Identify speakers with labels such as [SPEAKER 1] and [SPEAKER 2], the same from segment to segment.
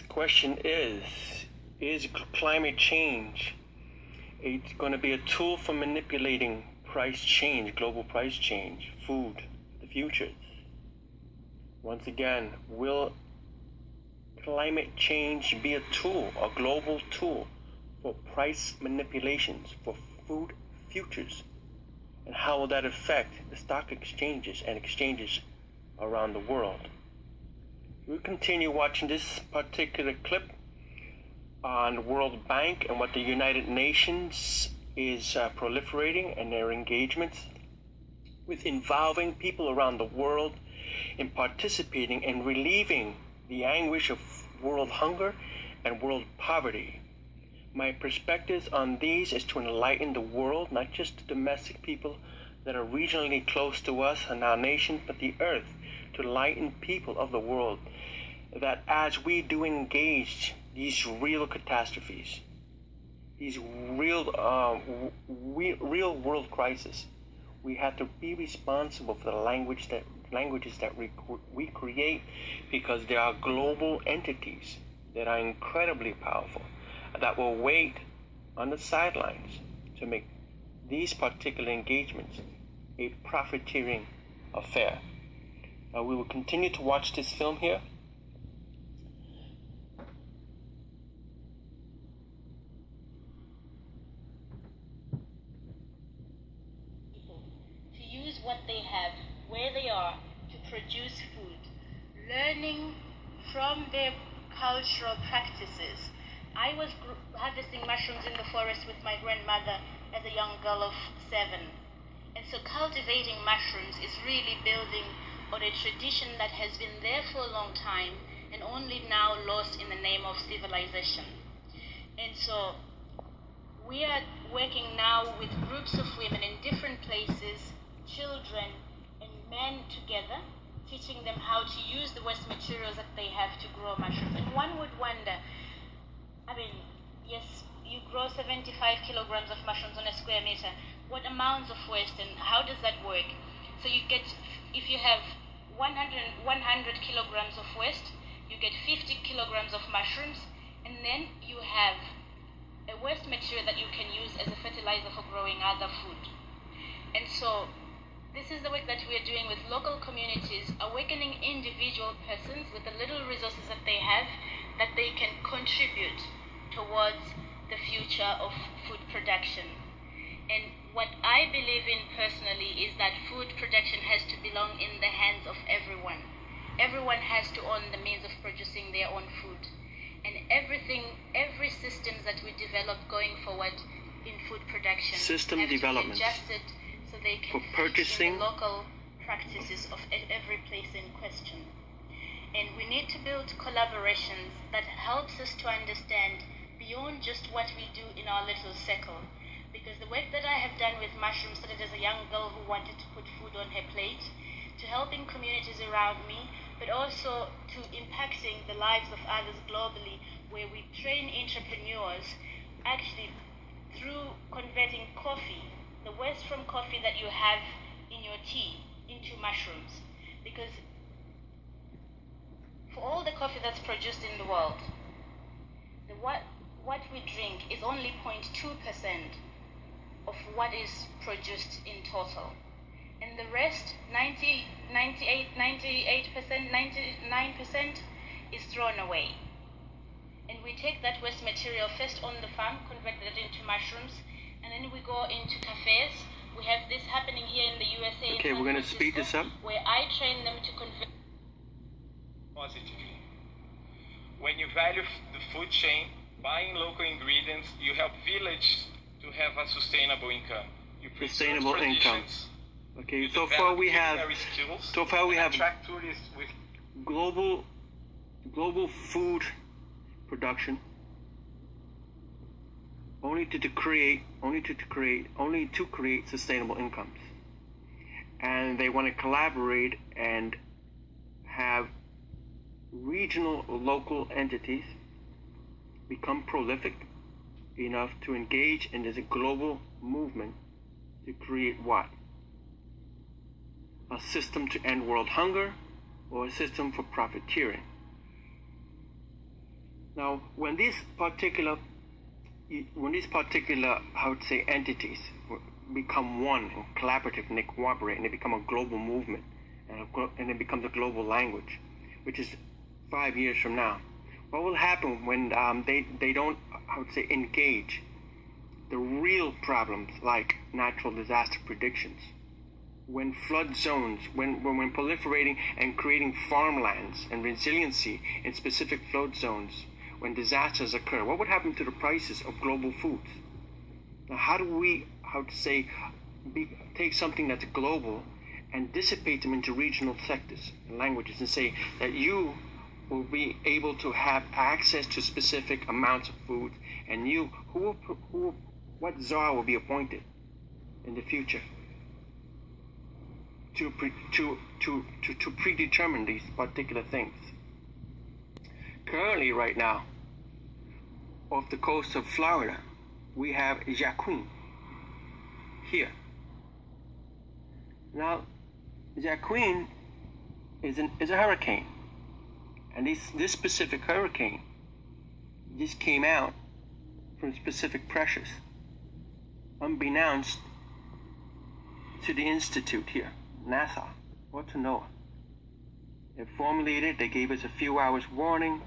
[SPEAKER 1] question is climate change going to be a tool for manipulating price change, global price change, food, the future? Once again, will climate change be a tool, a global tool for price manipulations for food futures? And how will that affect the stock exchanges and exchanges around the world? We'll continue watching this particular clip on the World Bank and what the United Nations is proliferating and their engagements with involving people around the world in participating and relieving the anguish of world hunger and world poverty. My perspectives on these is to enlighten the world, not just the domestic people that are regionally close to us and our nation, but the earth, to enlighten people of the world that as we do engage these real catastrophes, these real world crises, we have to be responsible for the languages that we create, because there are global entities that are incredibly powerful that will wait on the sidelines to make these particular engagements a profiteering affair. We will continue to watch this film here.
[SPEAKER 2] To use what they have, where they are, to produce food, learning from their cultural practices. I was harvesting mushrooms in the forest with my grandmother as a young girl of 7. And so cultivating mushrooms is really building on a tradition that has been there for a long time and only now lost in the name of civilization. And so we are working now with groups of women in different places, children and men together, teaching them how to use the waste materials that they have to grow mushrooms. And one would wonder, I mean, yes, you grow 75 kilograms of mushrooms on a square meter. What amounts of waste and how does that work? So you get, if you have 100 kilograms of waste, you get 50 kilograms of mushrooms, and then you have a waste material that you can use as a fertilizer for growing other food. And so this is the work that we are doing with local communities, awakening individual persons with the little resources that they have, that they can contribute towards the future of food production. And what I believe in personally is that food production has to belong in the hands of everyone. Everyone has to own the means of producing their own food. And every systems that we develop going forward in food production
[SPEAKER 1] system
[SPEAKER 2] have
[SPEAKER 1] development
[SPEAKER 2] to be adjusted so they can
[SPEAKER 1] for purchasing
[SPEAKER 2] in the local practices of every place in question. And we need to build collaborations that helps us to understand beyond just what we do in our little circle. Because the work that I have done with mushrooms started as a young girl who wanted to put food on her plate, to helping communities around me, but also to impacting the lives of others globally, where we train entrepreneurs actually through converting coffee, the waste from coffee that you have in your tea, into mushrooms. Because for all the coffee that's produced in the world, what we drink is only 0.2% of what is produced in total. And the rest, 99% is thrown away. And we take that waste material first on the farm, convert it into mushrooms, and then we go into cafes. We have this happening here in the USA.
[SPEAKER 1] Okay, we're going to speed this up.
[SPEAKER 2] Where I train them to convert.
[SPEAKER 3] Positively. When you value the food chain, buying local ingredients, you help villages to have a sustainable income. You
[SPEAKER 1] sustainable income. Okay, so far we have
[SPEAKER 3] attract tourists with
[SPEAKER 1] global food production only to create sustainable incomes. And they want to collaborate and have regional or local entities become prolific enough to engage in this global movement to create what? A system to end world hunger, or a system for profiteering. Now, when these particular, I would say, entities become one and collaborative and they cooperate and they become a global movement and it becomes a global language, which is 5 years from now, what will happen when they don't, I would say, engage the real problems like natural disaster predictions, when flood zones, when proliferating and creating farmlands and resiliency in specific flood zones, when disasters occur, what would happen to the prices of global foods? Now, how do we, take something that's global and dissipate them into regional sectors and languages and say that you will be able to have access to specific amounts of food, and what czar will be appointed in the future to predetermine these particular things. Currently, right now, off the coast of Florida, we have Jacqueline here. Now, Jacqueline is a hurricane, and this specific hurricane just came out from specific pressures, unbeknownst to the institute here, NASA, or to NOAA. They formulated, they gave us a few hours warning,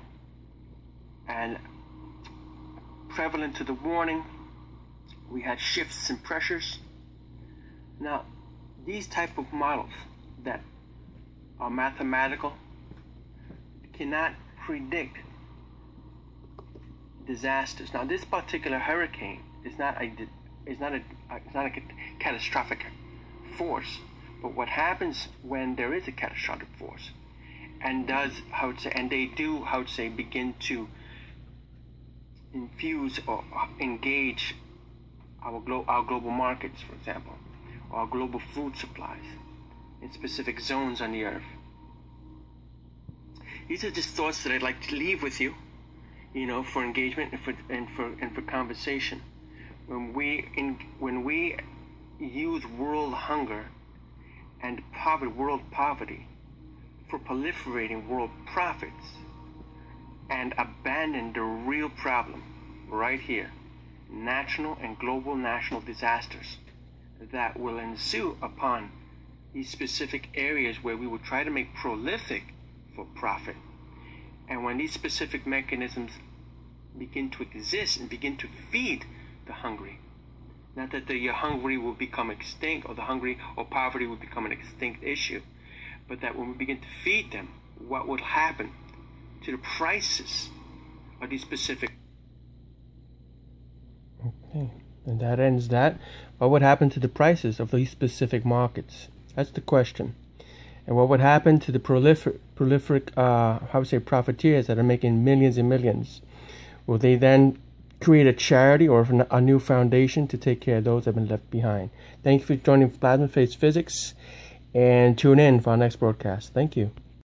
[SPEAKER 1] and prevalent to the warning, we had shifts in pressures. Now, these type of models that are mathematical cannot predict disasters. Now, this particular hurricane is not a catastrophic force, but what happens when there is a catastrophic force, and they do begin to infuse or engage our global markets, for example, or our global food supplies in specific zones on the earth. These are just thoughts that I'd like to leave with you, for engagement and for conversation. When we use world hunger and world poverty for proliferating world profits, and abandon the real problem right here, national and global national disasters that will ensue upon these specific areas where we will try to make prolific for profit. And when these specific mechanisms begin to exist and begin to feed the hungry, not that the hungry will become extinct, or the hungry or poverty will become an extinct issue, but that when we begin to feed them, what will happen to the prices of these specific.
[SPEAKER 4] Okay, and that ends that. What would happen to the prices of these specific markets? That's the question. And what would happen to the prolific profiteers that are making millions and millions? Will they then create a charity or a new foundation to take care of those that have been left behind? Thank you for joining Plasma Phase Physics, and tune in for our next broadcast. Thank you.